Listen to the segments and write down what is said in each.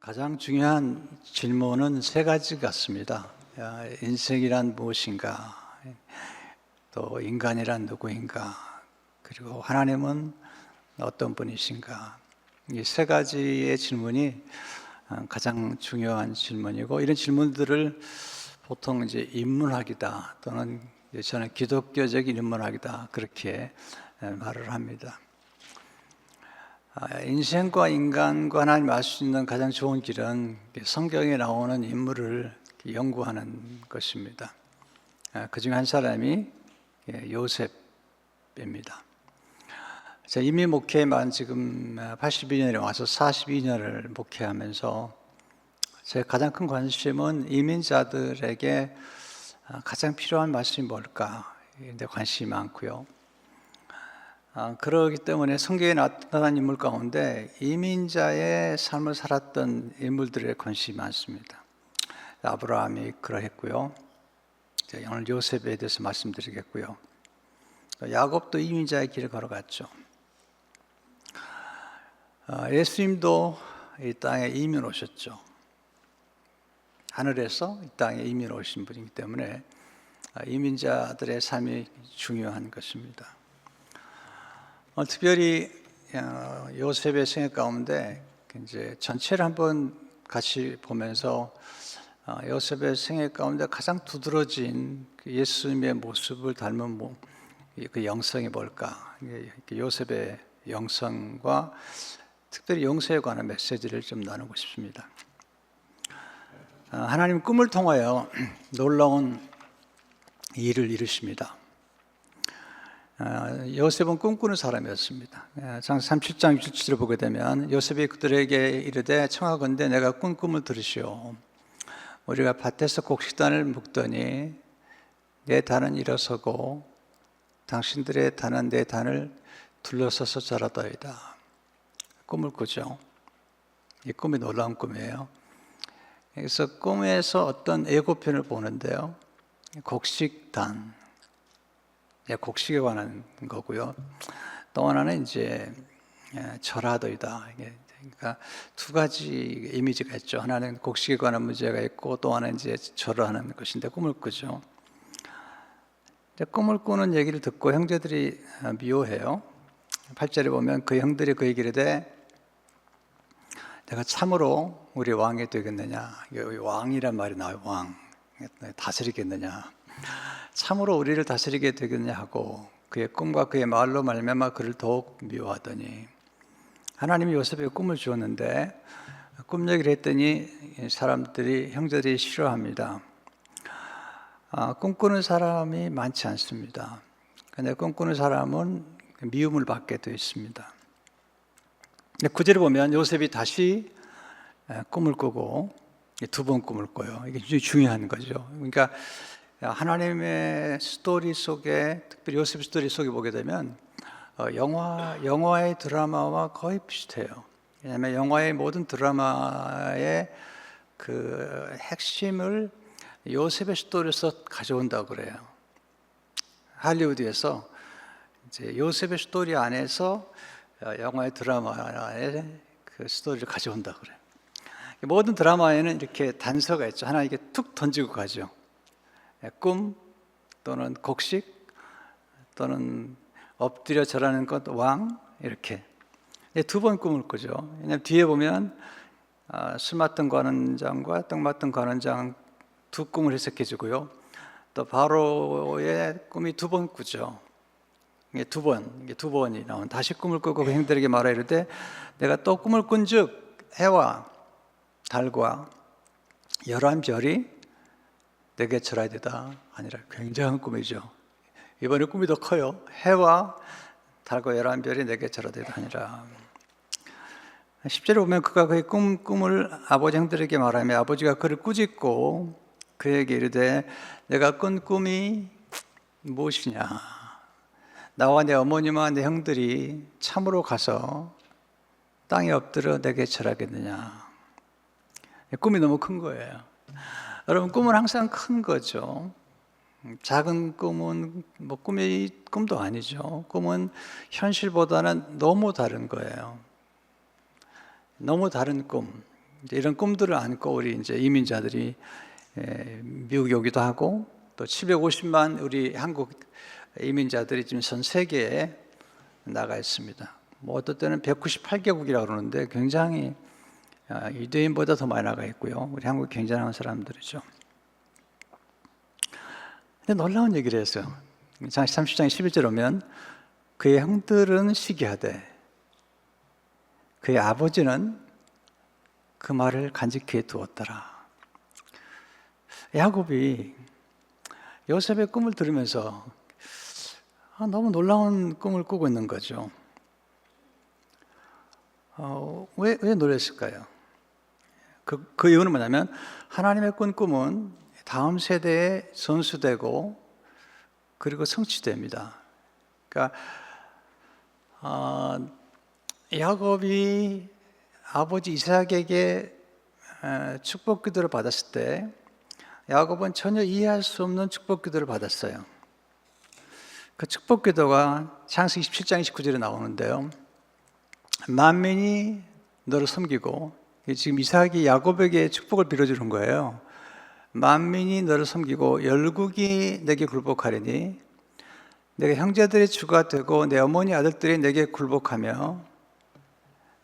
가장 중요한 질문은 세 가지 같습니다. 인생이란 무엇인가? 또 인간이란 누구인가? 그리고 하나님은 어떤 분이신가? 이 세 가지의 질문이 가장 중요한 질문이고, 이런 질문들을 보통 이제 인문학이다 또는 저는 기독교적인 인문학이다 그렇게 말을 합니다. 인생과 인간과 하나님 알 수 있는 가장 좋은 길은 성경에 나오는 인물을 연구하는 것입니다. 그 중에 한 사람이 요셉입니다. 제가 이미 목회만 지금 82년에 와서 42년을 목회하면서 제 가장 큰 관심은 이민자들에게 가장 필요한 말씀이 뭘까? 이런데 관심이 많고요. 그러기 때문에 성경에 나타난 인물 가운데 이민자의 삶을 살았던 인물들에 관심이 많습니다. 아브라함이 그러했고요. 오늘 요셉에 대해서 말씀드리겠고요. 야곱도 이민자의 길을 걸어갔죠. 예수님도 이 땅에 이민 오셨죠. 하늘에서 이 땅에 이민 오신 분이기 때문에 이민자들의 삶이 중요한 것입니다. 특별히 요셉의 생애 가운데 이제 전체를 한번 같이 보면서 요셉의 생애 가운데 가장 두드러진 예수님의 모습을 닮은 그 영성이 뭘까? 요셉의 영성과 특별히 용서에 관한 메시지를 좀 나누고 싶습니다. 하나님 꿈을 통하여 놀라운 일을 이루십니다. 요셉은 꿈꾸는 사람이었습니다. 창세기 37장 27절을 보게 되면 요셉이 그들에게 이르되 청하건대 내가 꾼 꿈을 들으시오. 우리가 밭에서 곡식단을 묶더니 내 단은 일어서고 당신들의 단은 내 단을 둘러서서 자라더이다. 꿈을 꾸죠. 이 꿈이 놀라운 꿈이에요. 그래서 꿈에서 어떤 예고편을 보는데요. 곡식단, 곡식에 관한 거고요. 또 하나는 이제 절하더이다. 그러니까 두 가지 이미지가 있죠. 하나는 곡식에 관한 문제가 있고 또 하나는 이제 절하는 것인데 꿈을 꾸죠. 꿈을 꾸는 얘기를 듣고 형제들이 미워해요. 8절에 보면 그 형들이 그에게 이르되 내가 참으로 우리 왕이 되겠느냐. 왕이란 말이 나와요. 왕. 다스리겠느냐. 참으로 우리를 다스리게 되겠냐 하고 그의 꿈과 그의 말로 말미암아 그를 더욱 미워하더니 하나님이 요셉에게 꿈을 주었는데 꿈 얘기를 했더니 형제들이 싫어합니다. 꿈꾸는 사람이 많지 않습니다. 근데 꿈꾸는 사람은 미움을 받게 되어 있습니다. 9절에 보면 요셉이 다시 꿈을 꾸고 두 번 꿈을 꿔요. 이게 굉장히 중요한 거죠. 그러니까 하나님의 스토리 속에, 특별히 요셉 스토리 속에 보게 되면 영화의 드라마와 거의 비슷해요. 왜냐하면 영화의 모든 드라마의 그 핵심을 요셉의 스토리에서 가져온다고 그래요. 할리우드에서 이제 요셉의 스토리 안에서 영화의 드라마의 그 스토리를 가져온다고 그래요. 모든 드라마에는 이렇게 단서가 있죠. 하나 이게 툭 던지고 가죠. 꿈 또는 곡식 또는 엎드려 절하는 것 왕 이렇게 두 번 꿈을 꾸죠. 왜냐하면 뒤에 보면 술 맡은 관원장과 떡 맡은 관원장 두 꿈을 해석해 주고요. 또 바로의 꿈이 두 번 꾸죠. 이게 두 번이 나온 다시 꿈을 꾸고 그 형들에게 말하 이르되 내가 또 꿈을 꾼즉 해와 달과 열한 별이 내게 절하야 되다 아니라 굉장한 꿈이죠. 이번에 꿈이 더 커요. 해와 달과 열한 별이 내게 절하야 되다 아니라 10절에 보면 그가 그의 꿈을 아버지 형들에게 말하며 아버지가 그를 꾸짖고 그에게 이르되 내가 꾼 꿈이 무엇이냐 나와 내 어머니와 내 형들이 참으로 가서 땅에 엎드려 내게 절하겠느냐. 꿈이 너무 큰 거예요. 여러분 꿈은 항상 큰 거죠. 작은 꿈은 꿈도 아니죠. 꿈은 현실보다는 너무 다른 거예요. 너무 다른 꿈. 이제 이런 꿈들을 안고 우리 이제 이민자들이 미국에 오기도 하고, 또 750만 우리 한국 이민자들이 지금 전 세계에 나가 있습니다. 뭐 어떨 때는 198개국이라고 그러는데 굉장히 유대인보다 더 많이 나가 있고요. 우리 한국 굉장한 사람들이죠. 근데 놀라운 얘기를 했어요. 장시 30장 11절 오면 그의 형들은 시기하되 그의 아버지는 그 말을 간직해 두었더라. 야곱이 요셉의 꿈을 들으면서 너무 놀라운 꿈을 꾸고 있는 거죠. 왜 놀랐을까요? 그 이유는 뭐냐면 하나님의 꾼 꿈은 다음 세대에 전수되고 그리고 성취됩니다. 그러니까 야곱이 아버지 이삭에게 축복 기도를 받았을 때 야곱은 전혀 이해할 수 없는 축복 기도를 받았어요. 그 축복 기도가 창세기 27장 29절에 나오는데요. 만민이 너를 섬기고, 지금 이삭이 야곱에게 축복을 빌어주는 거예요. 만민이 너를 섬기고 열국이 내게 굴복하리니 내가 형제들의 주가 되고 내 어머니 아들들이 내게 굴복하며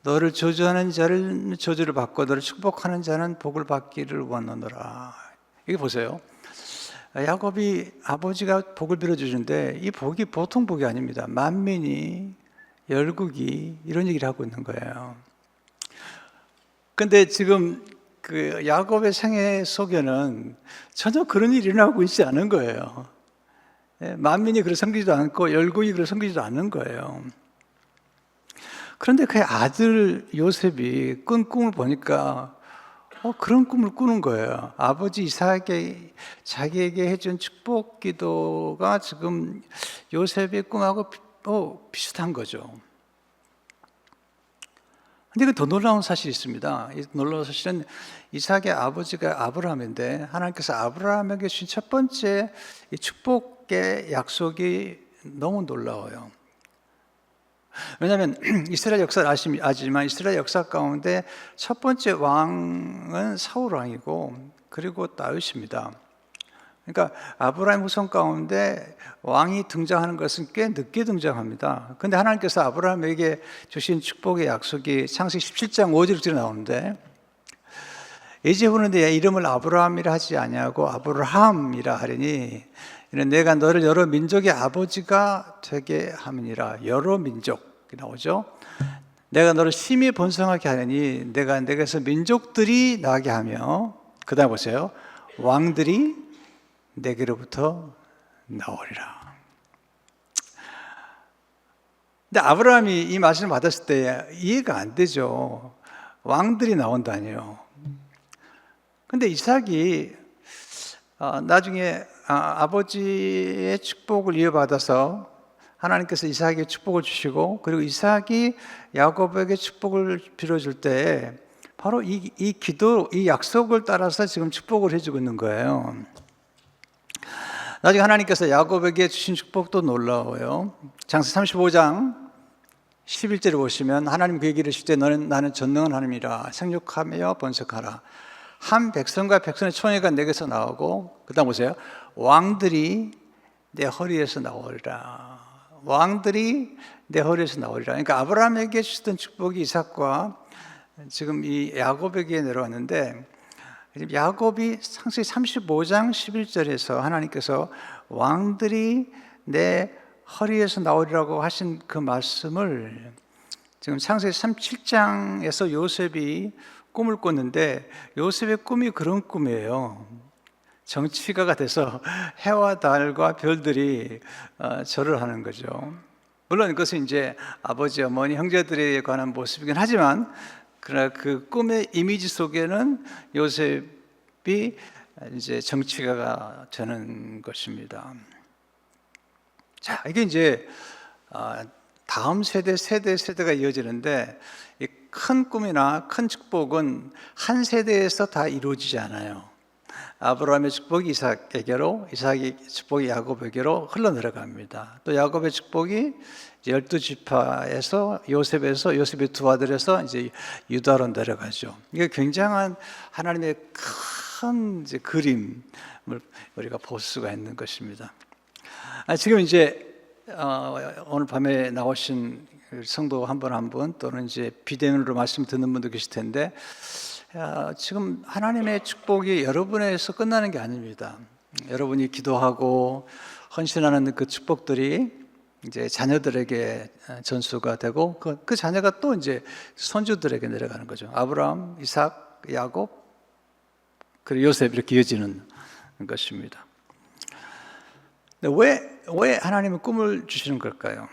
너를 저주하는 자를 저주를 받고 너를 축복하는 자는 복을 받기를 원하노라. 여기 보세요. 야곱이 아버지가 복을 빌어주는데 이 복이 보통 복이 아닙니다. 만민이, 열국이, 이런 얘기를 하고 있는 거예요. 근데 지금 그 야곱의 생애 속에는 전혀 그런 일이 일어나고 있지 않은 거예요. 만민이 그를 섬기지도 않고 열국이 그를 섬기지도 않는 거예요. 그런데 그의 아들 요셉이 꾼 꿈을 보니까 그런 꿈을 꾸는 거예요. 아버지 이삭이 자기에게 해준 축복 기도가 지금 요셉의 꿈하고 비슷한 거죠. 근데 더 놀라운 사실이 있습니다. 이 놀라운 사실은 이삭의 아버지가 아브라함인데 하나님께서 아브라함에게 주신 첫 번째 이 축복의 약속이 너무 놀라워요. 왜냐하면 이스라엘 역사를 아시지만 이스라엘 역사 가운데 첫 번째 왕은 사울 왕이고 그리고 다윗입니다. 그러니까 아브라함 후손 가운데 왕이 등장하는 것은 꽤 늦게 등장합니다. 그런데 하나님께서 아브라함에게 주신 축복의 약속이 창세기 17장 5절에 나오는데 이제부터는 내 이름을 아브라함이라 하지 아니하고 아브라함이라 하리니 이는 내가 너를 여러 민족의 아버지가 되게 함이니라. 여러 민족이 나오죠. 내가 너를 심히 번성하게 하리니 내가 내게서 민족들이 나게 하며 그 다음 보세요. 왕들이 내게로부터 나오리라. 근데 아브라함이 이 말씀을 받았을 때 이해가 안 되죠. 왕들이 나온다니요. 근데 이삭이 나중에 아버지의 축복을 이어받아서 하나님께서 이삭에게 축복을 주시고 그리고 이삭이 야곱에게 축복을 빌어줄 때 바로 이 기도, 이 약속을 따라서 지금 축복을 해주고 있는 거예요. 나중에 하나님께서 야곱에게 주신 축복도 놀라워요. 창세기 35장 11절을 보시면 하나님 그에게 이르시되 너는 나는 전능한 하나님이라 생육하며 번성하라. 한 백성과 백성의 총회가 내게서 나오고 그 다음 보세요. 왕들이 내 허리에서 나오리라. 왕들이 내 허리에서 나오리라. 그러니까 아브라함에게 주셨던 축복이 이삭과 지금 이 야곱에게 내려왔는데 야곱이 창세기 35장 11절에서 하나님께서 왕들이 내 허리에서 나오리라고 하신 그 말씀을 지금 창세기 37장에서 요셉이 꿈을 꿨는데 요셉의 꿈이 그런 꿈이에요. 정치가가 돼서 해와 달과 별들이 절을 하는 거죠. 물론 그것은 이제 아버지, 어머니, 형제들에 관한 모습이긴 하지만 그러나 그 꿈의 이미지 속에는 요셉이 이제 정치가가 되는 것입니다. 자, 이게 이제 다음 세대가 이어지는데 이 큰 꿈이나 큰 축복은 한 세대에서 다 이루어지지 않아요. 아브라함의 축복이 이삭에게로, 이삭의 축복이 야곱에게로 흘러내려갑니다. 또 야곱의 축복이 12지파에서 요셉의 두 아들에서 이제 유다로 내려가죠. 이게 굉장한 하나님의 큰 이제 그림을 우리가 볼 수가 있는 것입니다. 지금 이제 오늘 밤에 나오신 성도 한 분 또는 이제 비대면으로 말씀 듣는 분도 계실 텐데, 지금 하나님의 축복이 여러분에서 끝나는 게 아닙니다. 여러분이 기도하고 헌신하는 그 축복들이 이제 자녀들에게 전수가 되고 그 자녀가 또 이제 손주들에게 내려가는 거죠. 아브라함, 이삭, 야곱, 그리고 요셉 이렇게 이어지는 것입니다. 근데 왜 하나님은 꿈을 주시는 걸까요?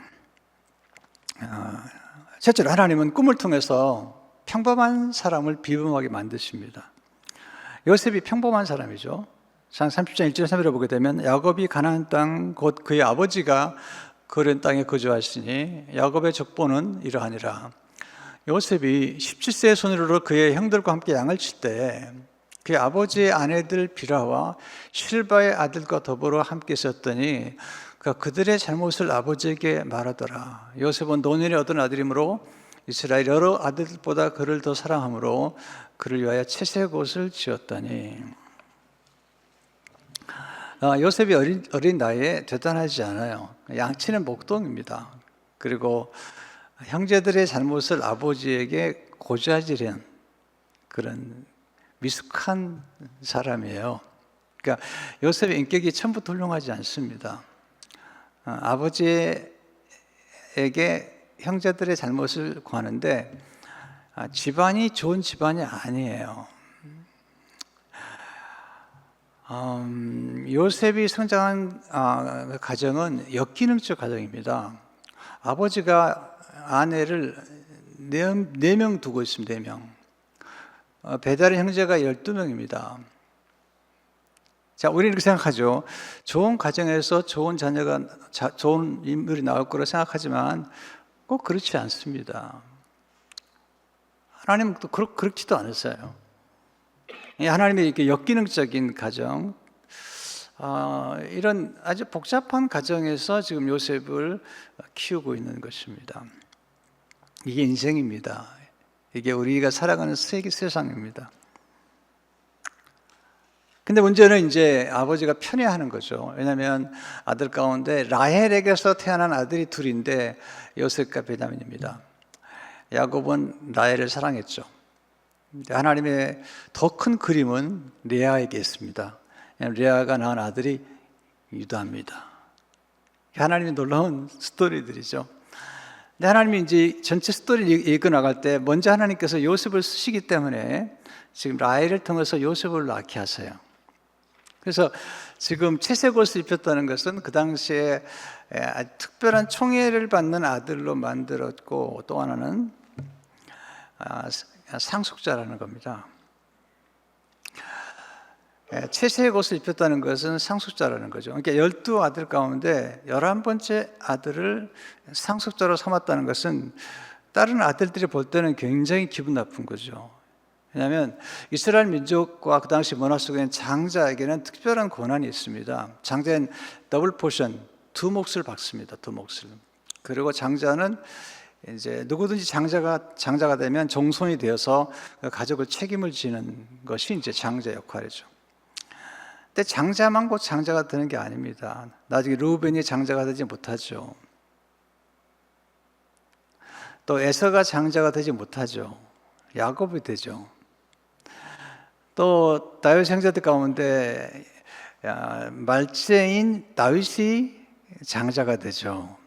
첫째로 하나님은 꿈을 통해서 평범한 사람을 비범하게 만드십니다. 요셉이 평범한 사람이죠. 장 30장 1절 3절을 보게 되면 야곱이 가나안 땅 곧 그의 아버지가 그런 땅에 거주하시니 야곱의 족보는 이러하니라. 요셉이 17세의 손으로 그의 형들과 함께 양을 칠 때 그의 아버지의 아내들 비라와 실바의 아들과 더불어 함께 있었더니 그들의 잘못을 아버지에게 말하더라. 요셉은 노년에 얻은 아들이므로 이스라엘 여러 아들보다 그를 더 사랑하므로 그를 위하여 채색 옷을 지었더니. 요셉이 어린 나이에 대단하지 않아요. 양치는 목동입니다. 그리고 형제들의 잘못을 아버지에게 고자지른 그런 미숙한 사람이에요. 그러니까 요셉의 인격이 처음부터 훌륭하지 않습니다. 아버지에게 형제들의 잘못을 구하는데 집안이 좋은 집안이 아니에요. 요셉이 성장한 가정은 역기능적 가정입니다. 아버지가 아내를 4명 두고 있습니다. 4명. 배달의 형제가 12명입니다. 자, 우리는 이렇게 생각하죠. 좋은 가정에서 좋은 자녀가, 좋은 인물이 나올 거라 생각하지만 꼭 그렇지 않습니다. 하나님은 또 그렇지도 않으세요. 하나님의 이렇게 역기능적인 가정, 이런 아주 복잡한 가정에서 지금 요셉을 키우고 있는 것입니다. 이게 인생입니다. 이게 우리가 살아가는 세상입니다. 근데 문제는 이제 아버지가 편애하는 거죠. 왜냐하면 아들 가운데 라헬에게서 태어난 아들이 둘인데 요셉과 베냐민입니다. 야곱은 라헬을 사랑했죠. 하나님의 더 큰 그림은 레아에게 있습니다. 레아가 낳은 아들이 유다입니다. 하나님의 놀라운 스토리들이죠. 근데 하나님이 이제 전체 스토리를 읽어 나갈 때 먼저 하나님께서 요셉을 쓰시기 때문에 지금 라헬을 통해서 요셉을 낳게 하세요. 그래서 지금 채색 옷을 입혔다는 것은 그 당시에 아주 특별한 총애를 받는 아들로 만들었고, 또 하나는 상속자라는 겁니다. 채색 옷을 입혔다는 것은 상속자라는 거죠. 그러니까 12아들 가운데 11번째 아들을 상속자로 삼았다는 것은 다른 아들들이 볼 때는 굉장히 기분 나쁜 거죠. 왜냐하면 이스라엘 민족과 그 당시 문화 속에는 장자에게는 특별한 권한이 있습니다. 장자는 더블 포션, 2몫을 받습니다. 2몫을. 그리고 장자는 이제 누구든지 장자가 되면 종손이 되어서 가족을 책임을 지는 것이 이제 장자 역할이죠. 근데 장자만 곧 장자가 되는 게 아닙니다. 나중에 르우벤이 장자가 되지 못하죠. 또 에서가 장자가 되지 못하죠. 야곱이 되죠. 또 다윗 형제들 가운데 말제인 다윗이 장자가 되죠.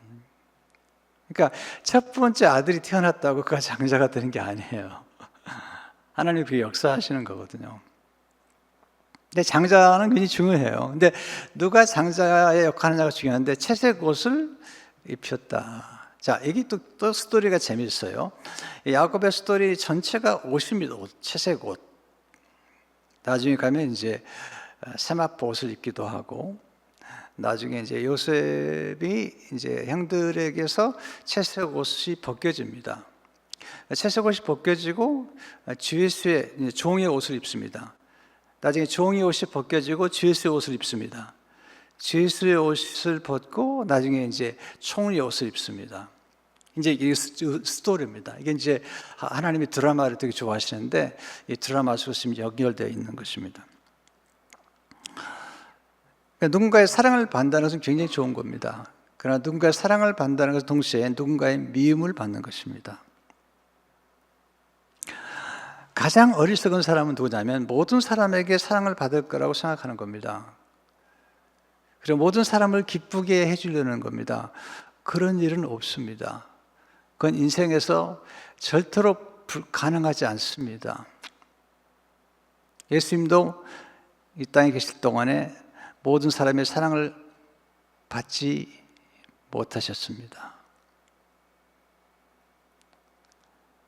그러니까 첫 번째 아들이 태어났다고 그가 장자가 되는 게 아니에요. 하나님이 그게 역사하시는 거거든요. 근데 장자는 굉장히 중요해요. 근데 누가 장자의 역할을 하냐가 중요한데 채색 옷을 입혔다. 자, 이게 또 스토리가 재미있어요. 야곱의 스토리 전체가 옷입니다. 채색 옷. 나중에 가면 이제 세마포 옷을 입기도 하고, 나중에 이제 요셉이 이제 형들에게서 채색 옷이 벗겨집니다. 채색 옷이 벗겨지고 주예수의 종의 옷을 입습니다. 나중에 종이 옷이 벗겨지고 죄수의 옷을 입습니다. 죄수의 옷을 벗고 나중에 이제 총리의 옷을 입습니다. 이제 이게 스토리입니다. 이게 이제 하나님이 드라마를 되게 좋아하시는데 이 드라마 속에 지금 연결되어 있는 것입니다. 그러니까 누군가의 사랑을 받는다는 것은 굉장히 좋은 겁니다. 그러나 누군가의 사랑을 받는다는 것은 동시에 누군가의 미움을 받는 것입니다. 가장 어리석은 사람은 누구냐면 모든 사람에게 사랑을 받을 거라고 생각하는 겁니다. 그리고 모든 사람을 기쁘게 해주려는 겁니다. 그런 일은 없습니다. 그건 인생에서 절대로 가능하지 않습니다. 예수님도 이 땅에 계실 동안에 모든 사람의 사랑을 받지 못하셨습니다.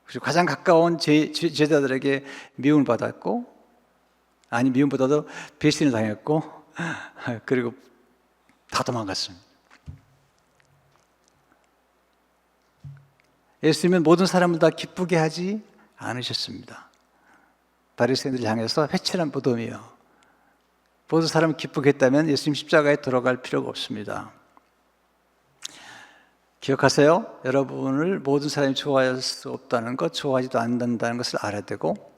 그리고 가장 가까운 제자들에게 미움을 받았고, 아니 미움보다도 배신을 당했고, 그리고 다 도망갔습니다. 예수님은 모든 사람을 다 기쁘게 하지 않으셨습니다. 바리새인들을 향해서 회칠한 무덤이요, 모든 사람을 기쁘게 했다면 예수님 십자가에 들어갈 필요가 없습니다. 기억하세요. 여러분을 모든 사람이 좋아할 수 없다는 것, 좋아하지도 않는다는 것을 알아야 되고,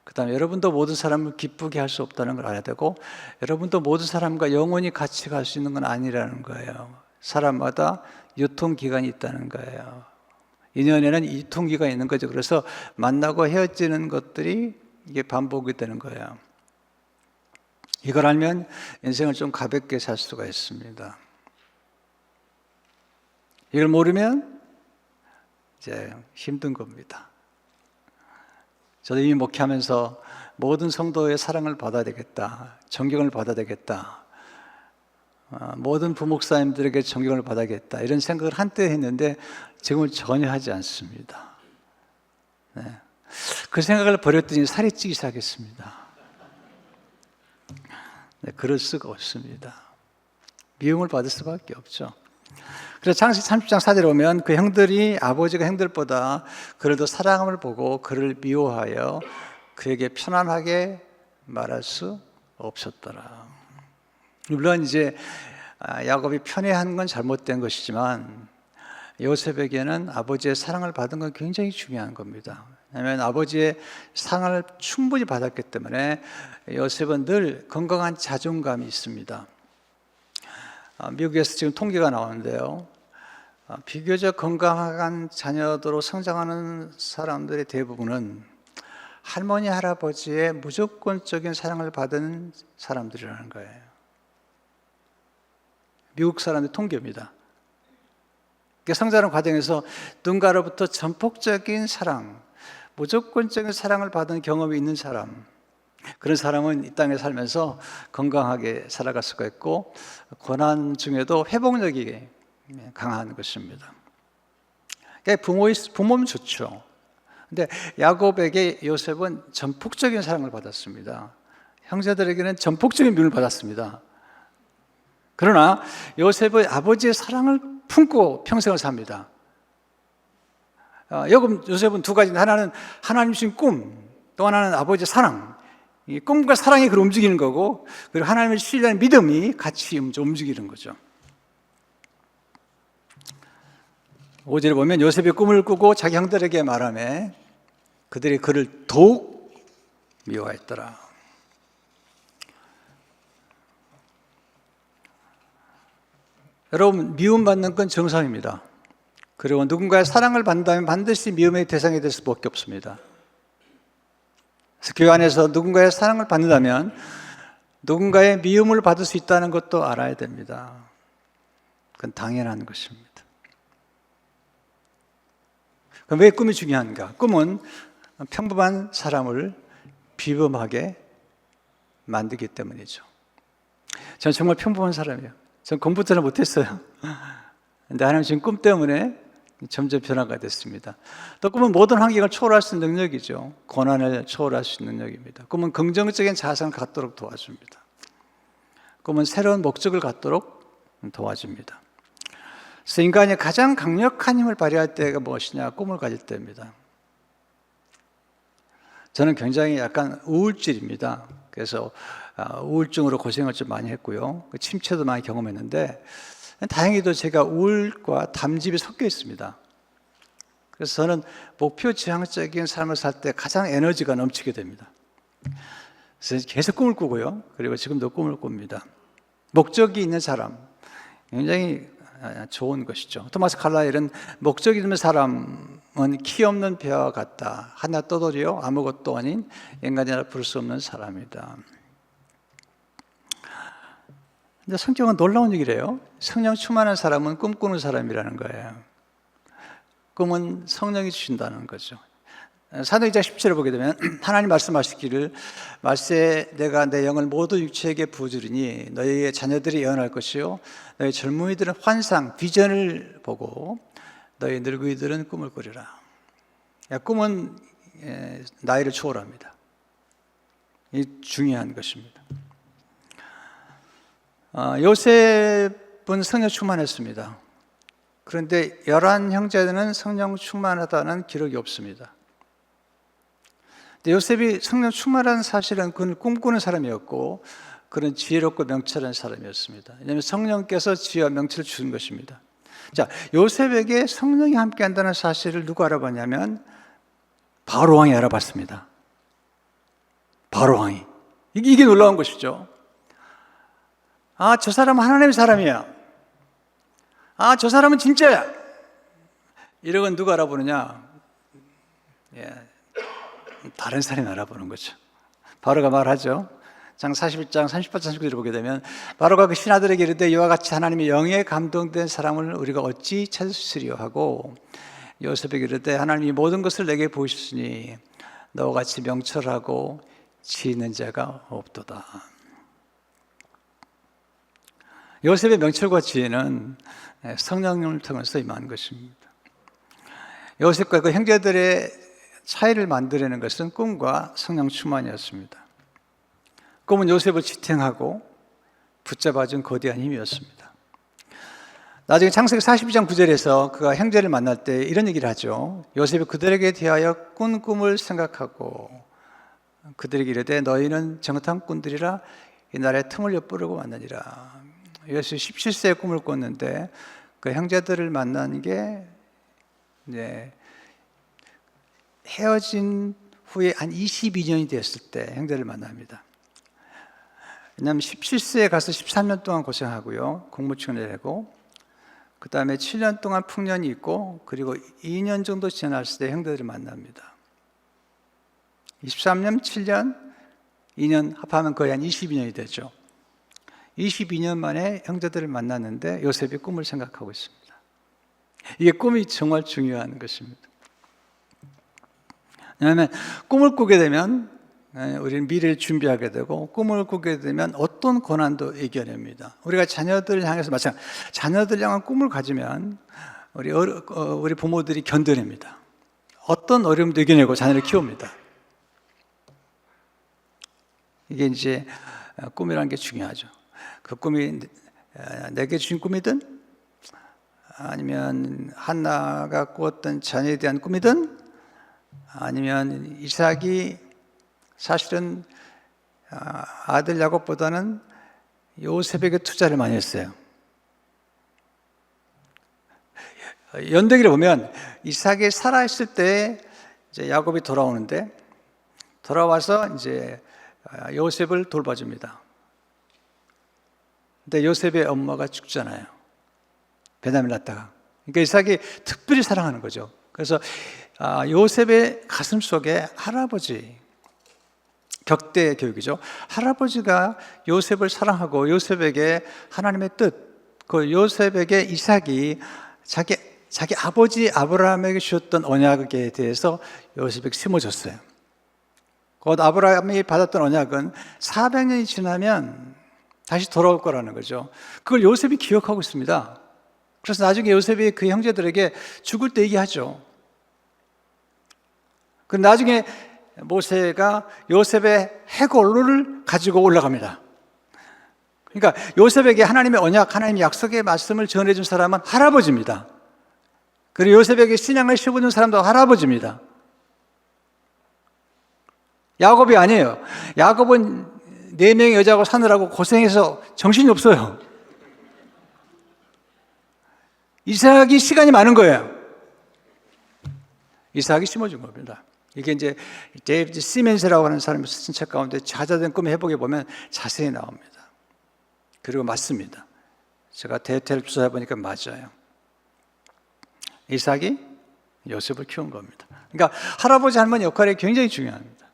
그 다음에 여러분도 모든 사람을 기쁘게 할 수 없다는 걸 알아야 되고, 여러분도 모든 사람과 영원히 같이 갈 수 있는 건 아니라는 거예요. 사람마다 유통기간이 있다는 거예요. 인연에는 유통기간이 있는 거죠. 그래서 만나고 헤어지는 것들이 이게 반복이 되는 거예요. 이걸 알면 인생을 좀 가볍게 살 수가 있습니다. 이걸 모르면 이제 힘든 겁니다. 저도 이미 목회하면서 모든 성도의 사랑을 받아야 되겠다, 존경을 받아야 되겠다, 모든 부목사님들에게 존경을 받아야겠다, 이런 생각을 한때 했는데 지금은 전혀 하지 않습니다. 네. 그 생각을 버렸더니 살이 찌기 시작했습니다. 네, 그럴 수가 없습니다. 미움을 받을 수밖에 없죠. 그래서 창세기 30장 4절에 보면 그 형들이 아버지가 형들보다 그를 더 사랑함을 보고 그를 미워하여 그에게 편안하게 말할 수 없었더라. 물론 이제 야곱이 편애한 건 잘못된 것이지만 요셉에게는 아버지의 사랑을 받은 건 굉장히 중요한 겁니다. 왜냐하면 아버지의 사랑을 충분히 받았기 때문에 요셉은 늘 건강한 자존감이 있습니다. 미국에서 지금 통계가 나오는데요, 비교적 건강한 자녀들로 성장하는 사람들의 대부분은 할머니, 할아버지의 무조건적인 사랑을 받은 사람들이라는 거예요. 미국 사람의 통계입니다. 성장하는 과정에서 누군가로부터 전폭적인 사랑, 무조건적인 사랑을 받은 경험이 있는 사람, 그런 사람은 이 땅에 살면서 건강하게 살아갈 수가 있고 고난 중에도 회복력이 강한 것입니다. 부모는 좋죠. 근데 야곱에게 요셉은 전폭적인 사랑을 받았습니다. 형제들에게는 전폭적인 미움을 받았습니다. 그러나 요셉은 아버지의 사랑을 품고 평생을 삽니다. 요셉은 두 가지, 하나는 하나님 주신 꿈, 또 하나는 아버지의 사랑. 이 꿈과 사랑이 그걸 움직이는 거고, 그리고 하나님을 신뢰하는 믿음이 같이 움직이는 거죠. 5절에 보면 요셉이 꿈을 꾸고 자기 형들에게 말하며 그들이 그를 더욱 미워했더라. 여러분, 미움받는 건 정상입니다. 그리고 누군가의 사랑을 받는다면 반드시 미움의 대상이 될 수밖에 없습니다. 그래서 교회 안에서 누군가의 사랑을 받는다면 누군가의 미움을 받을 수 있다는 것도 알아야 됩니다. 그건 당연한 것입니다. 그럼 왜 꿈이 중요한가? 꿈은 평범한 사람을 비범하게 만들기 때문이죠. 저는 정말 평범한 사람이에요. 전 공부 잘 못했어요. 근데 하나님 지금 꿈 때문에 점점 변화가 됐습니다. 또 꿈은 모든 환경을 초월할 수 있는 능력이죠. 고난을 초월할 수 있는 능력입니다. 꿈은 긍정적인 자산을 갖도록 도와줍니다. 꿈은 새로운 목적을 갖도록 도와줍니다. 그래서 인간이 가장 강력한 힘을 발휘할 때가 무엇이냐? 꿈을 가질 때입니다. 저는 굉장히 약간 우울질입니다. 그래서 우울증으로 고생을 좀 많이 했고요. 침체도 많이 경험했는데 다행히도 제가 우울과 담즙이 섞여 있습니다. 그래서 저는 목표 지향적인 삶을 살 때 가장 에너지가 넘치게 됩니다. 그래서 계속 꿈을 꾸고요. 그리고 지금도 꿈을 꿉니다. 목적이 있는 사람, 굉장히 좋은 것이죠. 토마스 칼라일은 목적이 있는 사람은 키 없는 배와 같다. 하나 떠돌이요 아무것도 아닌 인간이라 부를 수 없는 사람이다. 근데 성경은 놀라운 얘기래요. 성령 충만한 사람은 꿈꾸는 사람이라는 거예요. 꿈은 성령이 주신다는 거죠. 사도행전 17을 보게 되면 하나님 말씀하시기를 말세 내가 내 영을 모두 육체에게 부어주리니 너희의 자녀들이 예언할 것이요 너희 젊은이들은 환상, 비전을 보고 너희 늙은이들은 꿈을 꾸리라. 꿈은 나이를 초월합니다. 이 중요한 것입니다. 요셉은 성령 충만했습니다. 그런데 11 형제는 성령 충만하다는 기록이 없습니다. 요셉이 성령 충만한 사실은 그는 꿈꾸는 사람이었고 그는 지혜롭고 명철한 사람이었습니다. 왜냐하면 성령께서 지혜와 명철을 주신 것입니다. 자, 요셉에게 성령이 함께한다는 사실을 누가 알아봤냐면 바로 왕이 알아봤습니다. 바로 왕이. 이게 놀라운 것이죠. 아, 저 사람은 하나님의 사람이야. 아, 저 사람은 진짜야. 이런 건 누가 알아보느냐? 다른 사람이 알아보는 거죠. 바로가 말하죠. 장 41장 38, 39절을 보게 되면 바로가 그 신하들에게 이르되 이와 같이 하나님의 영에 감동된 사람을 우리가 어찌 찾을 수 있으리요 하고 요셉에게 이르되 하나님이 모든 것을 내게 보이셨으니 너와 같이 명철하고 지혜 있는 자가 없도다. 요셉의 명철과 지혜는 성령님을 통해서 임한 것입니다. 요셉과 그 형제들의 차이를 만들어내는 것은 꿈과 성령 충만이었습니다. 꿈은 요셉을 지탱하고 붙잡아준 거대한 힘이었습니다. 나중에 창세기 42장 9절에서 그가 형제를 만날 때 이런 얘기를 하죠. 요셉이 그들에게 대하여 꾼 꿈을 생각하고 그들에게 이르되 너희는 정탐 꾼들이라 이 날에 틈을 엿보려고 왔느니라. 요셉이 17세에 꿈을 꿨는데 그 형제들을 만난 게 헤어진 후에 한 22년이 됐을 때 형제를 만납니다. 왜냐하면 17세에 가서 13년 동안 고생하고요. 공무원을 하고 그 다음에 7년 동안 풍년이 있고 그리고 2년 정도 지났을 때 형제들을 만납니다. 23년, 7년, 2년 합하면 거의 한 22년이 되죠. 22년 만에 형제들을 만났는데 요셉이 꿈을 생각하고 있습니다. 이게 꿈이 정말 중요한 것입니다. 왜냐하면 꿈을 꾸게 되면 우리는 미래를 준비하게 되고 꿈을 꾸게 되면 어떤 고난도 이겨냅니다. 우리가 자녀들을 향해서 자녀들 향한 꿈을 가지면 우리 부모들이 견뎌냅니다. 어떤 어려움도 이겨내고 자녀를 키웁니다. 이게 이제 꿈이라는 게 중요하죠. 그 꿈이 내게 주신 꿈이든 아니면 한나가 꾸었던 자녀에 대한 꿈이든 아니면 이삭이 사실은 아들 야곱보다는 요셉에게 투자를 많이 했어요. 연대기를 보면 이삭이 살아있을 때 이제 야곱이 돌아오는데 돌아와서 이제 요셉을 돌봐줍니다. 근데 요셉의 엄마가 죽잖아요. 베냐민 낳다가. 그러니까 이삭이 특별히 사랑하는 거죠. 그래서 요셉의 가슴 속에 할아버지, 격대 교육이죠. 할아버지가 요셉을 사랑하고 요셉에게 하나님의 뜻, 그 요셉에게 이삭이 자기 아버지 아브라함에게 주셨던 언약에 대해서 요셉에게 심어줬어요. 곧 아브라함이 받았던 언약은 400년이 지나면 다시 돌아올 거라는 거죠. 그걸 요셉이 기억하고 있습니다. 그래서 나중에 요셉이 그 형제들에게 죽을 때 얘기하죠. 그 나중에 모세가 요셉의 해골로를 가지고 올라갑니다. 그러니까 요셉에게 하나님의 언약, 하나님의 약속의 말씀을 전해준 사람은 할아버지입니다. 그리고 요셉에게 신앙을 심어준 사람도 할아버지입니다. 야곱이 아니에요. 야곱은 네 명의 여자하고 사느라고 고생해서 정신이 없어요. 이삭이 시간이 많은 거예요. 이삭이 심어준 겁니다. 이게 이제 데이비드 시멘스라고 하는 사람이 쓴 책 가운데 자자된 꿈의 회복에 보면 자세히 나옵니다. 그리고 맞습니다. 제가 데이터를 조사해 보니까 맞아요. 이삭이 요셉을 키운 겁니다. 그러니까 할아버지 할머니 역할이 굉장히 중요합니다.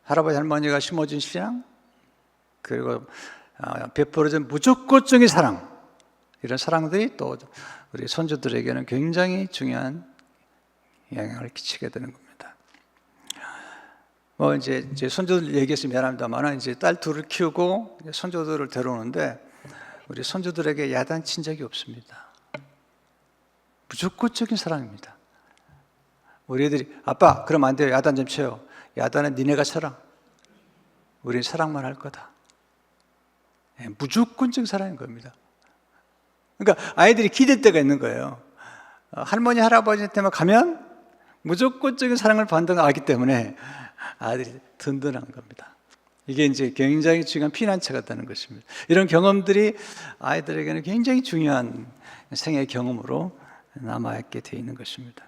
할아버지 할머니가 심어준 신앙, 그리고 베풀어준 무조건적인 사랑, 이런 사랑들이 또 우리 손주들에게는 굉장히 중요한 영향을 끼치게 되는 겁니다. 뭐 이제 손주들 얘기해서 미안합니다만 이제 딸 둘을 키우고 손주들을 데려오는데 우리 손주들에게 야단친 적이 없습니다. 무조건적인 사랑입니다. 우리 애들이 아빠 그럼 안 돼요. 야단 좀 쳐요. 야단은 니네가 쳐라. 우리는 사랑만 할 거다. 무조건적인 사랑인 겁니다. 그러니까 아이들이 기댈 때가 있는 거예요. 할머니 할아버지한테만 가면 무조건적인 사랑을 받는다는 걸 알기 때문에 아들이 든든한 겁니다. 이게 이제 굉장히 중요한 피난처가 되는 것입니다. 이런 경험들이 아이들에게는 굉장히 중요한 생애 경험으로 남아있게 되어 있는 것입니다.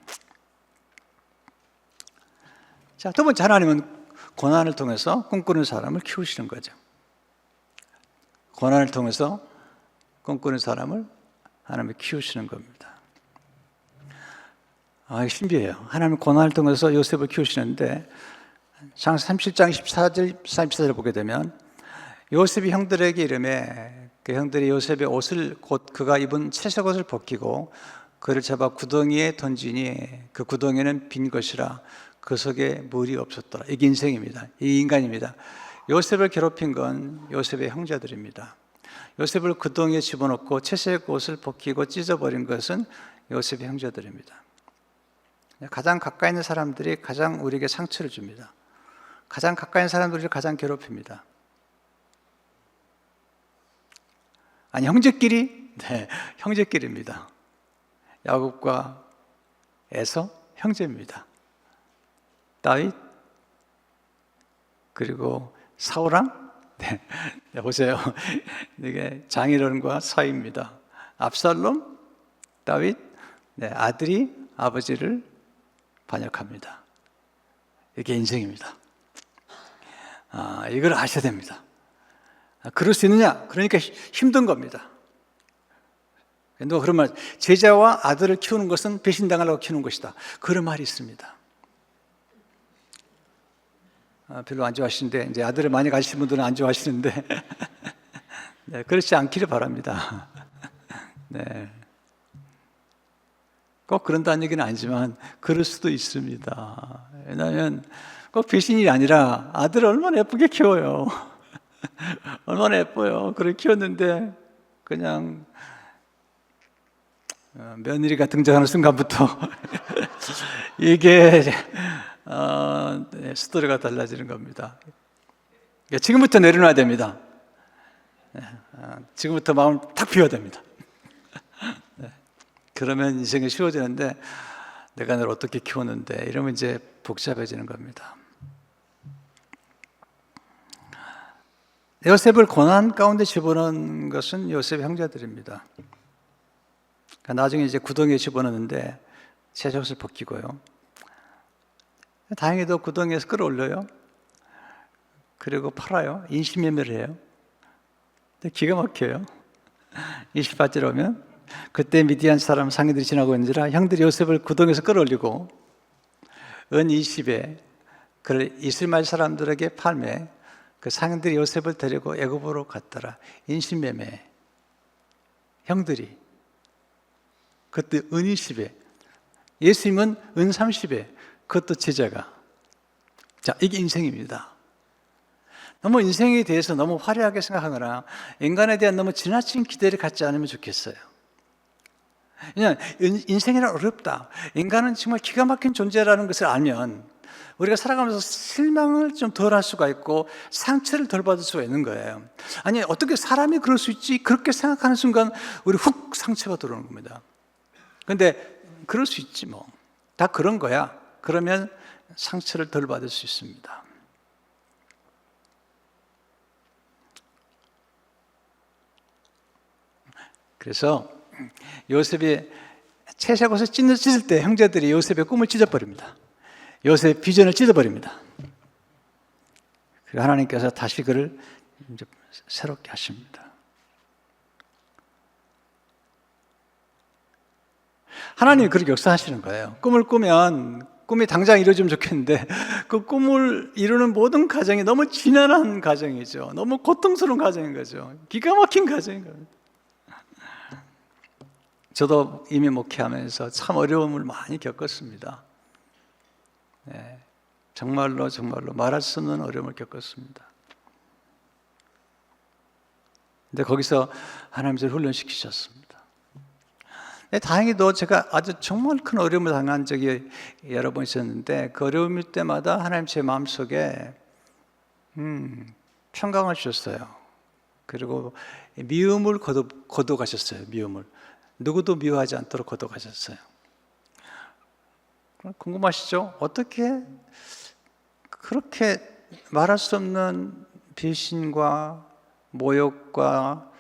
자, 두 번째, 하나님은 고난을 통해서 꿈꾸는 사람을 키우시는 거죠. 고난을 통해서 꿈꾸는 사람을 하나님이 키우시는 겁니다. 신비해요. 하나님은 고난을 통해서 요셉을 키우시는데 창세기 37장 14절, 34절을 보게 되면 요셉이 형들에게 이르매 그 형들이 요셉의 옷을 곧 그가 입은 채색 옷을 벗기고 그를 잡아 구덩이에 던지니 그 구덩이는 빈 것이라 그 속에 물이 없었더라. 이게 인생입니다. 이 인간입니다. 요셉을 괴롭힌 건 요셉의 형제들입니다. 요셉을 구덩이에 집어넣고 채색 옷을 벗기고 찢어버린 것은 요셉의 형제들입니다. 가장 가까이 있는 사람들이 가장 우리에게 상처를 줍니다. 가장 가까이 있는 사람들이 가장 괴롭힙니다. 아니, 형제끼리? 네, 형제끼리입니다. 야곱과 에서 형제입니다. 다윗 그리고 사울왕? 네, 보세요. 이게 장인어른과 사이입니다. 압살롬, 다윗, 네, 아들이 아버지를 반역합니다. 이게 인생입니다. 이걸 아셔야 됩니다. 그럴 수 있느냐? 그러니까 힘든 겁니다. 누가 그런 말, 제자와 아들을 키우는 것은 배신당하려고 키우는 것이다. 그런 말이 있습니다. 별로 안 좋아하시는데, 이제 아들을 많이 가지신 분들은 안 좋아하시는데, 네, 그렇지 않기를 바랍니다. 네. 꼭 그런다는 얘기는 아니지만, 그럴 수도 있습니다. 왜냐하면, 꼭 배신이 아니라 아들을 얼마나 예쁘게 키워요. 얼마나 예뻐요. 그걸 키웠는데, 그냥, 며느리가 등장하는 순간부터 이게 스토리가 달라지는 겁니다. 지금부터 내려놔야 됩니다. 지금부터 마음을 탁 비워야 됩니다. 그러면 인생이 쉬워지는데 내가 너를 어떻게 키웠는데 이러면 이제 복잡해지는 겁니다. 요셉을 고난 가운데 집어넣은 것은 요셉의 형제들입니다. 나중에 이제 구덩이에 집어넣는데 채색옷을 벗기고요. 다행히도 구덩이에서 끌어올려요. 그리고 팔아요. 인신매매를 해요. 근데 기가 막혀요. 28절 오면 그때 미디안 사람 상인들이 지나고 있는지라 형들이 요셉을 구덩이에서 끌어올리고 은 20에 그를 이스라엘 사람들에게 팔매 그 상인들이 요셉을 데리고 애굽으로 갔더라. 인신매매. 형들이 그때 은 20에 예수님은 은 30에 그것도 제자가. 자, 이게 인생입니다. 너무 인생에 대해서 너무 화려하게 생각하거나 인간에 대한 너무 지나친 기대를 갖지 않으면 좋겠어요. 그냥 인생이란 어렵다. 인간은 정말 기가 막힌 존재라는 것을 알면 우리가 살아가면서 실망을 좀 덜 할 수가 있고 상처를 덜 받을 수가 있는 거예요. 아니, 어떻게 사람이 그럴 수 있지? 그렇게 생각하는 순간 우리 훅 상처가 들어오는 겁니다. 근데 그럴 수 있지 뭐. 다 그런 거야. 그러면 상처를 덜 받을 수 있습니다. 그래서 요셉이 채색옷을 찢을 때 형제들이 요셉의 꿈을 찢어버립니다. 요셉의 비전을 찢어버립니다. 그리고 하나님께서 다시 그를 이제 새롭게 하십니다. 하나님이 그렇게 역사하시는 거예요. 꿈을 꾸면 꿈이 당장 이루어지면 좋겠는데 그 꿈을 이루는 모든 과정이 너무 지난한 과정이죠. 너무 고통스러운 과정인 거죠. 기가 막힌 과정인 거예요. 저도 이미 목회하면서 참 어려움을 많이 겪었습니다. 네, 정말로 말할 수 없는 어려움을 겪었습니다. 근데 거기서 하나님 저를 훈련시키셨습니다. 네, 다행히도 제가 아주 정말 큰 어려움을 당한 적이 여러 번 있었는데 그 어려움일 때마다 하나님 제 마음속에 평강을 주셨어요. 그리고 미움을 거둬 가셨어요. 미움을. 누구도 미워하지 않도록 거둬 가셨어요. 궁금하시죠? 어떻게 그렇게 말할 수 없는 배신과 모욕과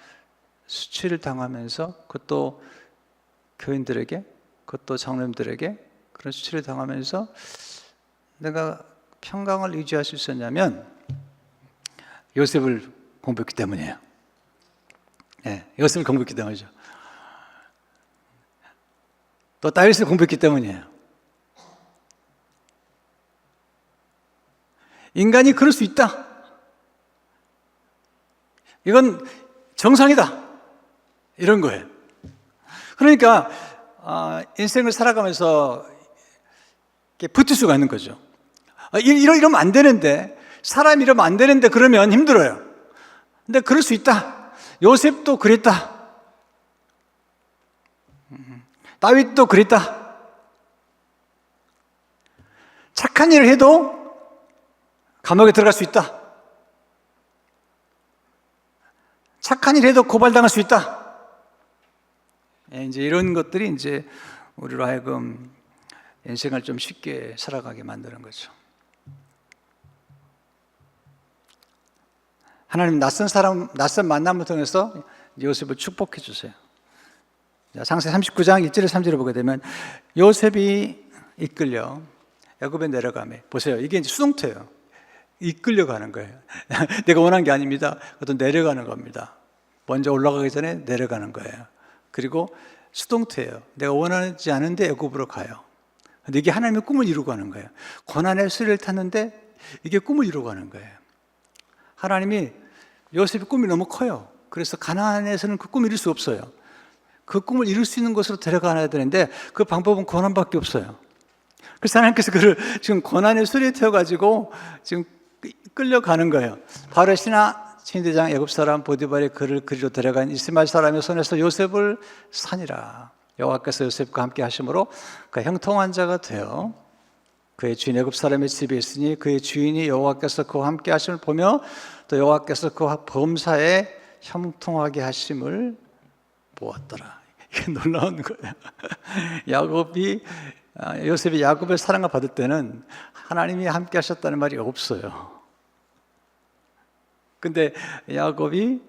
수치를 당하면서 그것도 교인들에게, 그것도 장로님들에게 그런 수치를 당하면서 내가 평강을 유지할 수 있었냐면 요셉을 공부했기 때문이에요. 네, 요셉을 공부했기 때문이죠. 또 다윗을 공부했기 때문이에요. 인간이 그럴 수 있다. 이건 정상이다. 이런 거예요. 그러니까 인생을 살아가면서 버틸 수가 있는 거죠. 이러면 안 되는데, 사람이 이러면 안 되는데 그러면 힘들어요. 근데 그럴 수 있다. 요셉도 그랬다. 다윗도 그랬다. 착한 일을 해도 감옥에 들어갈 수 있다. 착한 일 해도 고발당할 수 있다. 이제 이런 것들이 이제 우리로 하여금 인생을 좀 쉽게 살아가게 만드는 거죠. 하나님 낯선 만남을 통해서 요셉을 축복해 주세요. 창세기 39장 1절에 3절을 보게 되면 요셉이 이끌려 애굽에 내려가며, 보세요. 이게 이제 수동태예요. 이끌려 가는 거예요. 내가 원한 게 아닙니다. 그것도 내려가는 겁니다. 먼저 올라가기 전에 내려가는 거예요. 그리고 수동태예요. 내가 원하지 않은데 애굽으로 가요. 근데 이게 하나님의 꿈을 이루고 가는 거예요. 고난의 수레를 탔는데 이게 꿈을 이루고 가는 거예요. 하나님이 요셉의 꿈이 너무 커요. 그래서 가나안에서는 그 꿈을 이룰 수 없어요. 그 꿈을 이룰 수 있는 곳으로 데려가야 되는데 그 방법은 고난밖에 없어요. 그래서 하나님께서 그를 지금 고난의 수레에 태워가지고 지금 끌려가는 거예요. 바로 신대장 애굽 사람 보디발이 그를 그리로 데려간 이스마엘 사람의 손에서 요셉을 산이라. 여호와께서 요셉과 함께 하심으로 그 형통한 자가 되어 그의 주인 애굽 사람의 집에 있으니 그의 주인이 여호와께서 그와 함께 하심을 보며 또 여호와께서 그 범사에 형통하게 하심을 보았더라. 이게 놀라운 거예요. 요셉이 야곱의 사랑을 받을 때는 하나님이 함께 하셨다는 말이 없어요. 근데 야곱이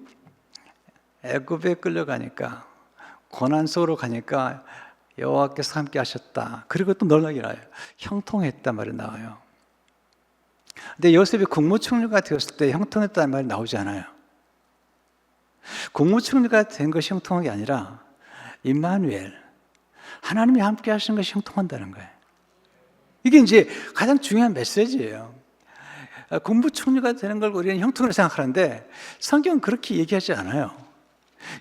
애굽에 끌려가니까, 고난 속으로 가니까 여호와께서 함께 하셨다. 그리고 또 놀라게 나와요. 형통했단 말이 나와요. 근데 요셉이 국무총리가 되었을 때 형통했다는 말이 나오지 않아요. 국무총리가 된 것이 형통한 게 아니라 임마누엘, 하나님이 함께 하시는 것이 형통한다는 거예요. 이게 이제 가장 중요한 메시지예요. 국무총리가 되는 걸 우리는 형통으로 생각하는데 성경은 그렇게 얘기하지 않아요.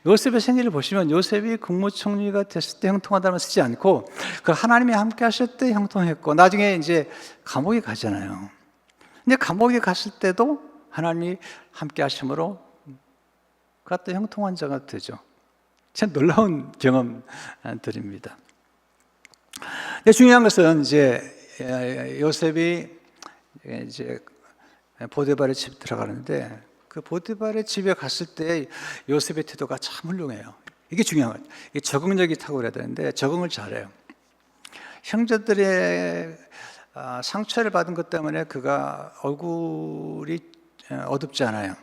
요셉의 생애를 보시면 요셉이 국무총리가 됐을 때 형통하다는 말 쓰지 않고 그 하나님이 함께 하실 때 형통했고, 나중에 이제 감옥에 가잖아요. 근데 감옥에 갔을 때도 하나님이 함께 하심으로 그가 또 형통한 자가 되죠. 참 놀라운 경험들입니다. 근데 중요한 것은 이제 요셉이 이제 보디발의 집 들어가는데 그 보디발의 집에 갔을 때 요셉의 태도가 참 훌륭해요. 이게 중요한 거예요. 이게 적응력이 탁월해야 되는데 적응을 잘해요. 형제들의 상처를 받은 것 때문에 그가 얼굴이 어둡지 않아요.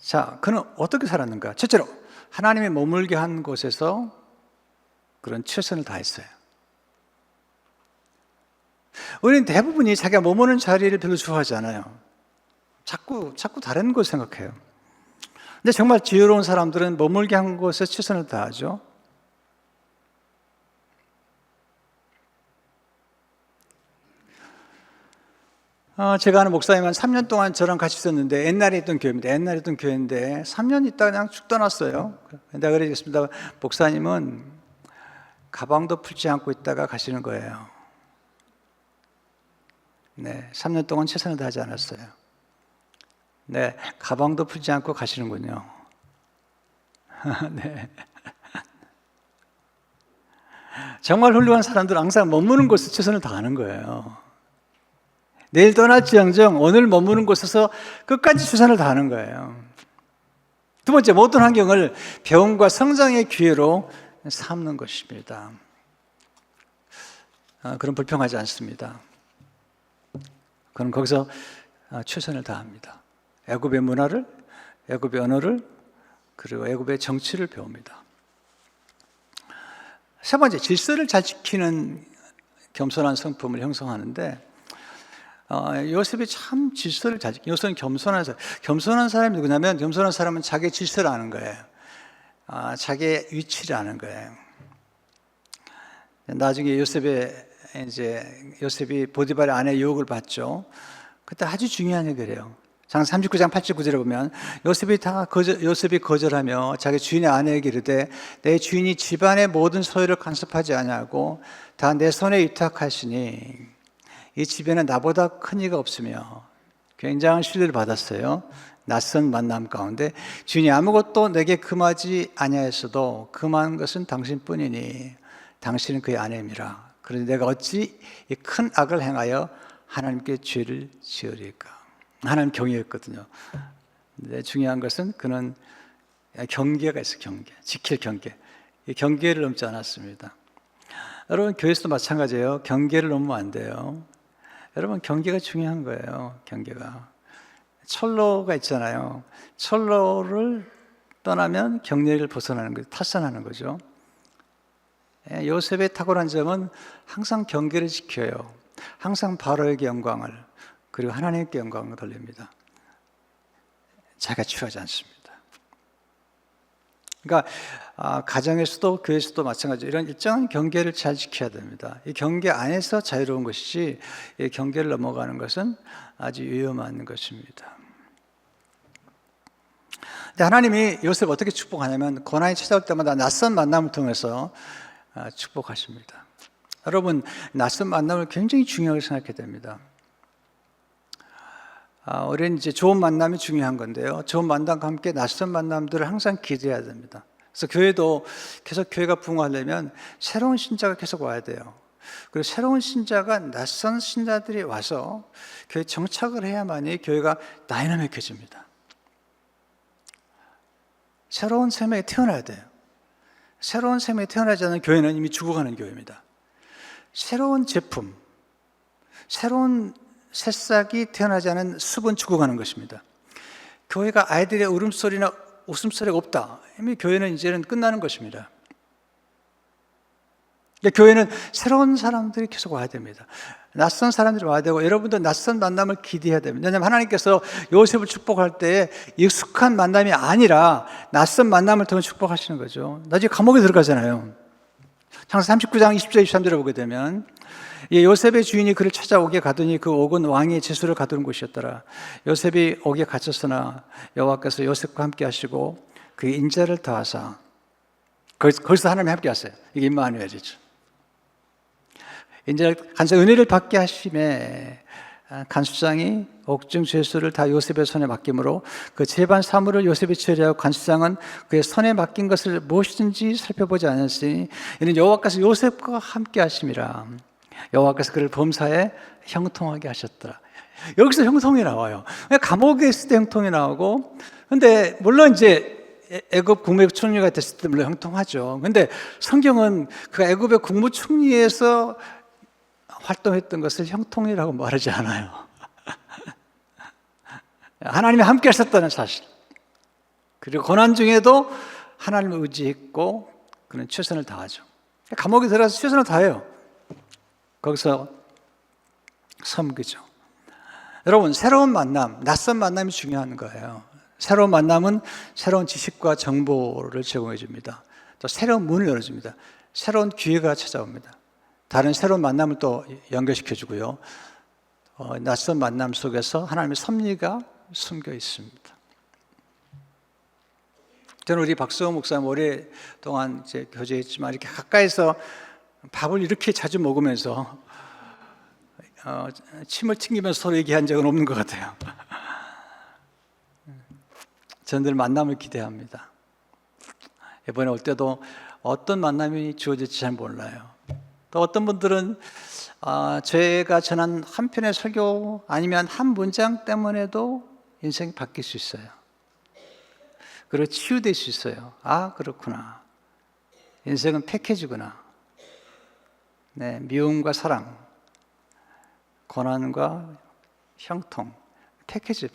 자, 그는 어떻게 살았는가? 첫째로 하나님이 머물게 한 곳에서 그런 최선을 다했어요. 우리는 대부분이 자기가 머무는 자리를 별로 좋아하지 않아요. 자꾸 다른 곳 생각해요. 근데 정말 지혜로운 사람들은 머물게 한 곳에 최선을 다하죠. 제가 아는 목사님은 3년 동안 저랑 같이 있었는데 옛날에 있던 교회입니다. 옛날에 있던 교회인데 3년 있다가 그냥 쭉 떠났어요. 내가 그러겠습니다. 목사님은 가방도 풀지 않고 있다가 가시는 거예요. 네, 3년 동안 최선을 다하지 않았어요. 네, 가방도 풀지 않고 가시는군요. 네. 정말 훌륭한 사람들은 항상 머무는 곳에 최선을 다하는 거예요. 내일 떠날지언정 오늘 머무는 곳에서 끝까지 최선을 다하는 거예요. 두 번째, 모든 환경을 배움과 성장의 기회로 삼는 것입니다. 그럼 불평하지 않습니다. 그는 거기서 최선을 다합니다. 애굽의 문화를, 애굽의 언어를, 그리고 애굽의 정치를 배웁니다. 세 번째, 질서를 잘 지키는 겸손한 성품을 형성하는데 요셉이 참 질서를 잘 지키고, 요셉은 겸손한 사람이 누구냐면, 겸손한 사람은 자기의 질서를 아는 거예요. 자기의 위치를 아는 거예요. 나중에 요셉이 보디발의 아내 유혹을 받죠. 그때 아주 중요한 얘기래요. 장세기 39장 89절에 보면 요셉이 거절하며 자기 주인의 아내에게 이르되 내 주인이 집안의 모든 소유를 간섭하지 아니하고 다 내 손에 위탁하시니 이 집에는 나보다 큰 이가 없으며, 굉장한 신뢰를 받았어요. 낯선 만남 가운데 주인이 아무것도 내게 금하지 아니하였어도 금한 것은 당신뿐이니 당신은 그의 아내임이라. 그런데 내가 어찌 이 큰 악을 행하여 하나님께 죄를 지으리까. 하나님 경외였거든요. 근데 중요한 것은 그는 경계가 있어요. 지킬 경계. 이 경계를 넘지 않았습니다. 여러분, 교회에서도 마찬가지예요. 경계를 넘으면 안 돼요. 여러분, 경계가 중요한 거예요. 경계가. 철로가 있잖아요. 철로를 떠나면 경계를 벗어나는 거죠. 탈선하는 거죠. 요셉의 탁월한 점은 항상 경계를 지켜요. 항상 바로에게 영광을, 그리고 하나님께 영광을 돌립니다. 자기가 취하지 않습니다. 그러니까 가정에서도 교회에서도 마찬가지로 이런 일정한 경계를 잘 지켜야 됩니다. 이 경계 안에서 자유로운 것이지, 이 경계를 넘어가는 것은 아주 위험한 것입니다. 근데 하나님이 요셉을 어떻게 축복하냐면, 고난이 찾아올 때마다 낯선 만남을 통해서 축복하십니다. 여러분, 낯선 만남을 굉장히 중요하게 생각해야 됩니다. 우리는 이제 좋은 만남이 중요한 건데요. 좋은 만남과 함께 낯선 만남들을 항상 기대해야 됩니다. 그래서 교회도 계속 교회가 부흥하려면 새로운 신자가 계속 와야 돼요. 그리고 새로운 신자가 낯선 신자들이 와서 교회에 정착을 해야만이 교회가 다이나믹해집니다. 새로운 생명이 태어나야 돼요. 새로운 생명이 태어나지 않은 교회는 이미 죽어가는 교회입니다. 새로운 제품, 새로운 새싹이 태어나지 않은 숲은 죽어가는 것입니다. 교회가 아이들의 울음소리나 웃음소리가 없다, 이미 교회는 이제는 끝나는 것입니다. 교회는 새로운 사람들이 계속 와야 됩니다. 낯선 사람들이 와야 되고, 여러분도 낯선 만남을 기대해야 됩니다. 왜냐하면 하나님께서 요셉을 축복할 때 익숙한 만남이 아니라 낯선 만남을 통해 축복하시는 거죠. 나중에 감옥에 들어가잖아요. 창세기 39장 20절 23절을 보게 되면, 요셉의 주인이 그를 찾아오게 가더니 그 옥은 왕의 지수를 가두는 곳이었더라. 요셉이 옥에 갇혔으나 여호와께서 요셉과 함께 하시고 그의 인자를 더하사, 거기서 하나님이 함께 하세요. 이게 임마누엘이죠. 인자를 간사 은혜를 받게 하심에 간수장이 옥중 죄수를 다 요셉의 손에 맡김으로 그 재반 사물을 요셉이 처리하고 간수장은 그의 손에 맡긴 것을 무엇이든지 살펴보지 않았으니 이는 여호와께서 요셉과 함께 하심이라. 여호와께서 그를 범사에 형통하게 하셨더라. 여기서 형통이 나와요. 감옥에 있을 때 형통이 나오고, 근데 물론 이제 애굽 국무총리가 됐을 때 물론 형통하죠. 근데 성경은 그 애굽의 국무총리에서 활동했던 것을 형통이라고 말하지 않아요. 하나님이 함께 하셨다는 사실. 그리고 고난 중에도 하나님을 의지했고 그는 최선을 다하죠. 감옥에 들어가서 최선을 다해요. 거기서 섬기죠. 여러분, 새로운 만남, 낯선 만남이 중요한 거예요. 새로운 만남은 새로운 지식과 정보를 제공해 줍니다. 또 새로운 문을 열어줍니다. 새로운 기회가 찾아옵니다. 다른 새로운 만남을 또 연결시켜 주고요. 낯선 만남 속에서 하나님의 섭리가 숨겨 있습니다. 저는 우리 박수홍 목사님 오랫동안 이제 교제했지만 이렇게 가까이서 밥을 이렇게 자주 먹으면서 침을 튕기면서 서로 얘기한 적은 없는 것 같아요. 저는 늘 만남을 기대합니다. 이번에 올 때도 어떤 만남이 주어질지 잘 몰라요. 또 어떤 분들은 제가 전한 한 편의 설교 아니면 한 문장 때문에도 인생이 바뀔 수 있어요. 그리고 치유될 수 있어요. 아, 그렇구나. 인생은 패키지구나. 네, 미움과 사랑, 고난과 형통, 패키지.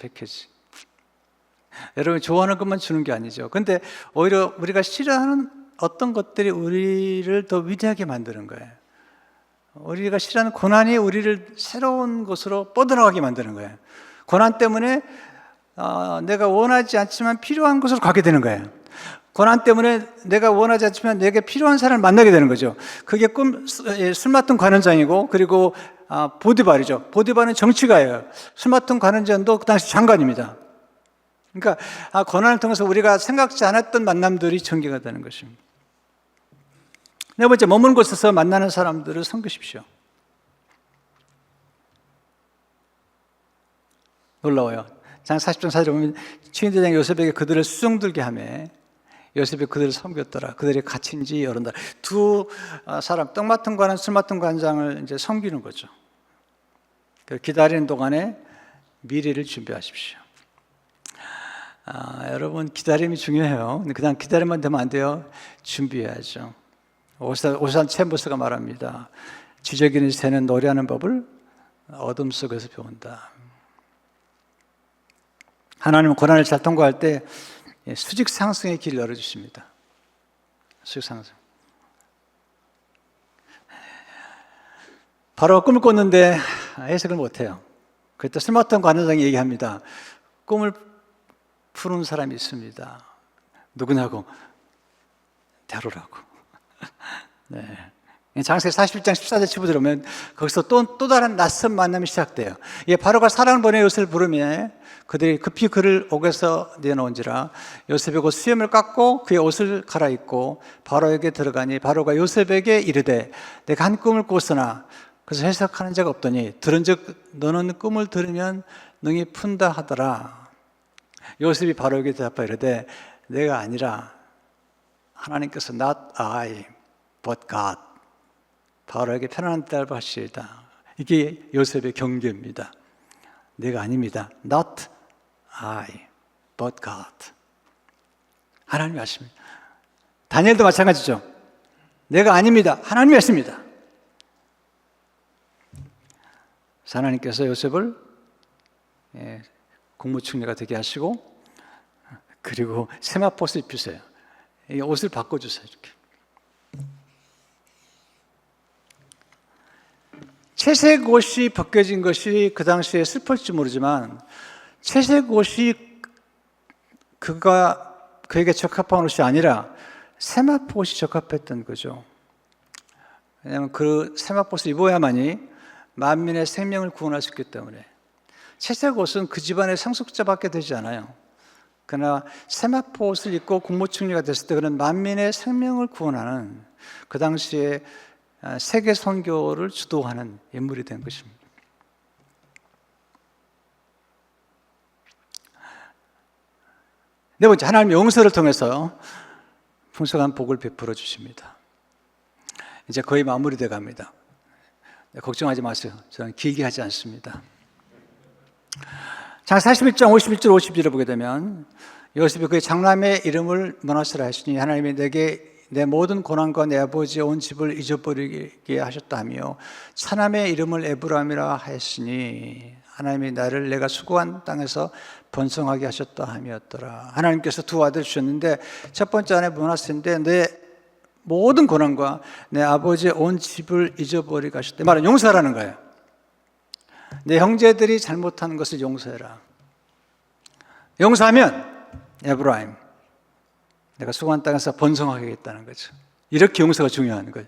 여러분 좋아하는 것만 주는 게 아니죠. 근데 오히려 우리가 싫어하는 어떤 것들이 우리를 더 위대하게 만드는 거예요. 우리가 싫어하는 고난이 우리를 새로운 곳으로 뻗어나가게 만드는 거예요. 고난 때문에 내가 원하지 않지만 필요한 곳으로 가게 되는 거예요. 고난 때문에 내가 원하지 않지만 내게 필요한 사람을 만나게 되는 거죠. 그게 술 맡은 관원장이고, 그리고 보디발이죠. 보디발은 정치가예요. 술 맡은 관원장도 그 당시 장관입니다. 그러니까 고난을 통해서 우리가 생각지 않았던 만남들이 전개가 되는 것입니다. 네 번째, 머무는 곳에서 만나는 사람들을 섬기십시오. 놀라워요. 장 40장 4절에 보면 친인대장 요셉에게 그들을 수종들게 하며 요셉이 그들을 섬겼더라. 그들이 갇힌지 여러 달. 두 사람, 떡 맡은 관원, 술 맡은 관장을 이제 섬기는 거죠. 기다리는 동안에 미래를 준비하십시오. 여러분, 기다림이 중요해요. 그냥 기다리면 되면 안 돼요. 준비해야죠. 오산 챔버스가 말합니다. 지저귀는 새는 노래하는 법을 어둠 속에서 배운다. 하나님은 고난을 잘 통과할 때 수직 상승의 길을 열어주십니다. 수직 상승. 바로 꿈을 꿨는데 해석을 못해요. 그때 술 맡은 관원장이 얘기합니다. 꿈을 푸는 사람이 있습니다. 누구냐고? 대로라고. 네. 장세기 41장 14절 15절 보면 거기서 또 다른 낯선 만남이 시작돼요. 바로가 사랑을 보내 요셉을 부르며 그들이 급히 그를 옥에서 내놓은지라 요셉이 곧 수염을 깎고 그의 옷을 갈아입고 바로에게 들어가니 바로가 요셉에게 이르되 내가 한 꿈을 꿨으나 그래서 해석하는 자가 없더니 들은즉 너는 꿈을 들으면 능히 푼다 하더라. 요셉이 바로에게 대답하여 이르되 내가 아니라 하나님께서 not I but God 바로에게 편안한 대답을 하시리다. 이게 요셉의 경계입니다. 내가 아닙니다. Not I, but God. 하나님이 하십니다. 다니엘도 마찬가지죠. 내가 아닙니다. 하나님이 하십니다. 하나님께서 요셉을 국무총리가 되게 하시고 그리고 세마포스 입히세요. 옷을 바꿔주세요. 이렇게. 채색 옷이 벗겨진 것이 그 당시에 슬플지 모르지만 채색 옷이 그에게 적합한 옷이 아니라 세마포 옷이 적합했던 거죠. 왜냐하면 그 세마포 옷을 입어야만이 만민의 생명을 구원할 수 있기 때문에. 채색 옷은 그 집안의 상속자밖에 되지 않아요. 그러나 세마포 옷을 입고 국무총리가 됐을 때 그는 만민의 생명을 구원하는 그 당시에 세계 선교를 주도하는 인물이 된 것입니다. 네 번째, 하나님의 용서를 통해서 풍성한 복을 베풀어 주십니다. 이제 거의 마무리돼 갑니다. 걱정하지 마세요. 저는 길게 하지 않습니다. 장 41장 51절 52절을 보게 되면 요셉이 그의 장남의 이름을 므낫세라 하시니 하나님이 내 모든 고난과 내 아버지의 온 집을 잊어버리게 하셨다며 차남의 이름을 에브라임이라 하였으니 하나님이 나를 내가 수고한 땅에서 번성하게 하셨다 함이었더라. 하나님께서 두 아들 주셨는데 첫 번째 아내 므낫세인데 내 모든 고난과 내 아버지의 온 집을 잊어버리게 하셨다. 말은 용서하라는 거예요. 내 형제들이 잘못하는 것을 용서해라. 용서하면 에브라임, 내가 수고한 땅에서 번성하게 하겠다는 거죠. 이렇게 용서가 중요한 거예요.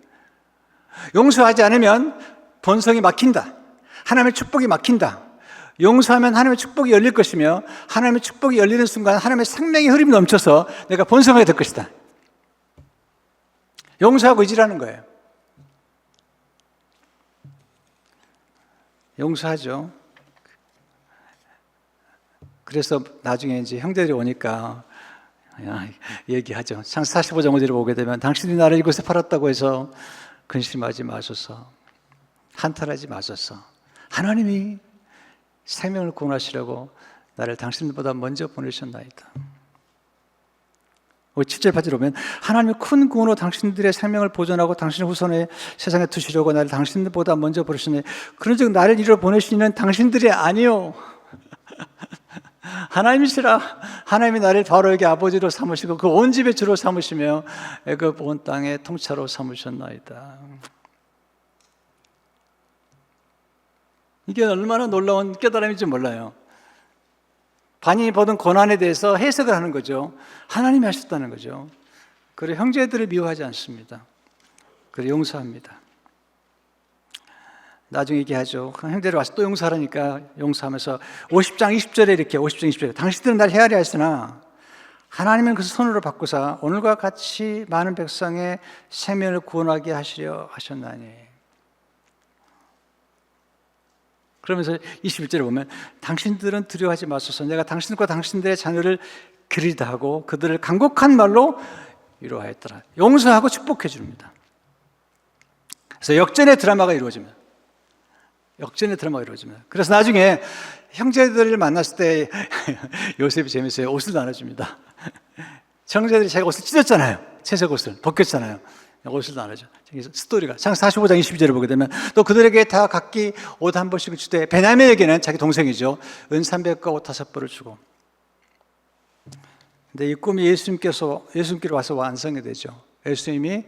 용서하지 않으면 번성이 막힌다. 하나님의 축복이 막힌다. 용서하면 하나님의 축복이 열릴 것이며 하나님의 축복이 열리는 순간 하나님의 생명의 흐름이 넘쳐서 내가 번성하게 될 것이다. 용서하고 잊으라는 거예요. 용서하죠. 그래서 나중에 이제 형제들이 오니까 얘기하죠. 창세기 45장 5절을 보게 되면 당신이 나를 이곳에 팔았다고 해서 근심하지 마소서, 한탄하지 마소서. 하나님이 생명을 구원하시려고 나를 당신보다 먼저 보내셨나이다. 7절 8절 보면 하나님의 큰 구원으로 당신들의 생명을 보존하고 당신의 후손의 세상에 두시려고 나를 당신들보다 먼저 보내셨네. 그런즉 나를 이리로 보내시는 당신들이 아니요 하나님이시라. 하나님이 나를 바로 여기 아버지로 삼으시고 그 온 집의 주로 삼으시며 애굽 온 땅의 통치자로 삼으셨나이다. 이게 얼마나 놀라운 깨달음인지 몰라요. 반인이 받은 고난에 대해서 해석을 하는 거죠. 하나님이 하셨다는 거죠. 그리고 형제들을 미워하지 않습니다. 그리고 용서합니다. 나중에 얘기하죠. 형제들 와서 또 용서하라니까 용서하면서 50장 20절에 이렇게 50장 20절에 당신들은 날 헤아려 했으나 하나님은 그 손으로 바꾸사 오늘과 같이 많은 백성의 생명을 구원하게 하시려 하셨나니. 그러면서 21절에 보면 당신들은 두려워하지 마소서. 내가 당신과 당신들의 자녀를 그리다 하고 그들을 간곡한 말로 위로하였더라. 용서하고 축복해 줍니다. 그래서 역전의 드라마가 이루어집니다. 역전의 드라마가 이루어집니다. 그래서 나중에 형제들을 만났을 때 요셉이 재밌어요. 옷을 나눠줍니다. 형제들이 자기가 옷을 찢었잖아요. 채색 옷을 벗겼잖아요. 옷을 나눠줘. 스토리가 창세기 45장 22절을 보게 되면 또 그들에게 다 각기 옷 한 벌씩을 주되 베냐민에게는 자기 동생이죠. 은 300과 옷 5벌을 주고. 근데 이 꿈이 예수님께로 와서 완성이 되죠. 예수님이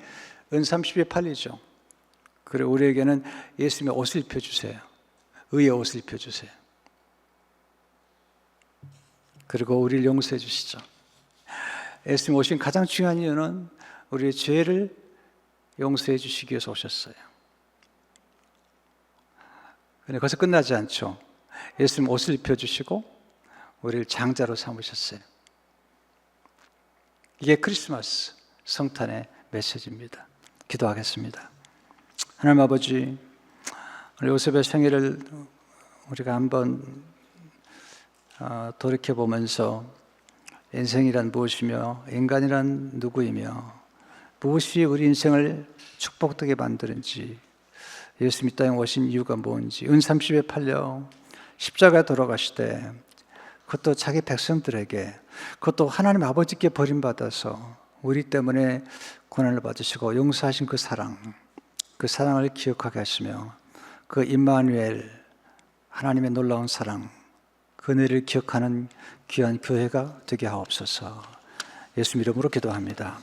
은 30에 팔리죠. 그리고 우리에게는 예수님의 옷을 입혀주세요. 의의 옷을 입혀주세요. 그리고 우리를 용서해 주시죠. 예수님 오신 가장 중요한 이유는 우리의 죄를 용서해 주시기 위해서 오셨어요. 그런데 거기서 끝나지 않죠. 예수님 옷을 입혀주시고 우리를 장자로 삼으셨어요. 이게 크리스마스 성탄의 메시지입니다. 기도하겠습니다. 하나님 아버지, 우리 요셉의 생애를 우리가 한번 돌이켜보면서 인생이란 무엇이며 인간이란 누구이며 무엇이 우리 인생을 축복되게 만드는지, 예수님 이 땅에 오신 이유가 뭔지, 은 30에 팔려 십자가에 돌아가시되 그것도 자기 백성들에게, 그것도 하나님 아버지께 버림받아서 우리 때문에 고난을 받으시고 용서하신 그 사랑을 기억하게 하시며 그 임마누엘, 하나님의 놀라운 사랑, 그 은혜를 기억하는 귀한 교회가 되게 하옵소서. 예수 이름으로 기도합니다.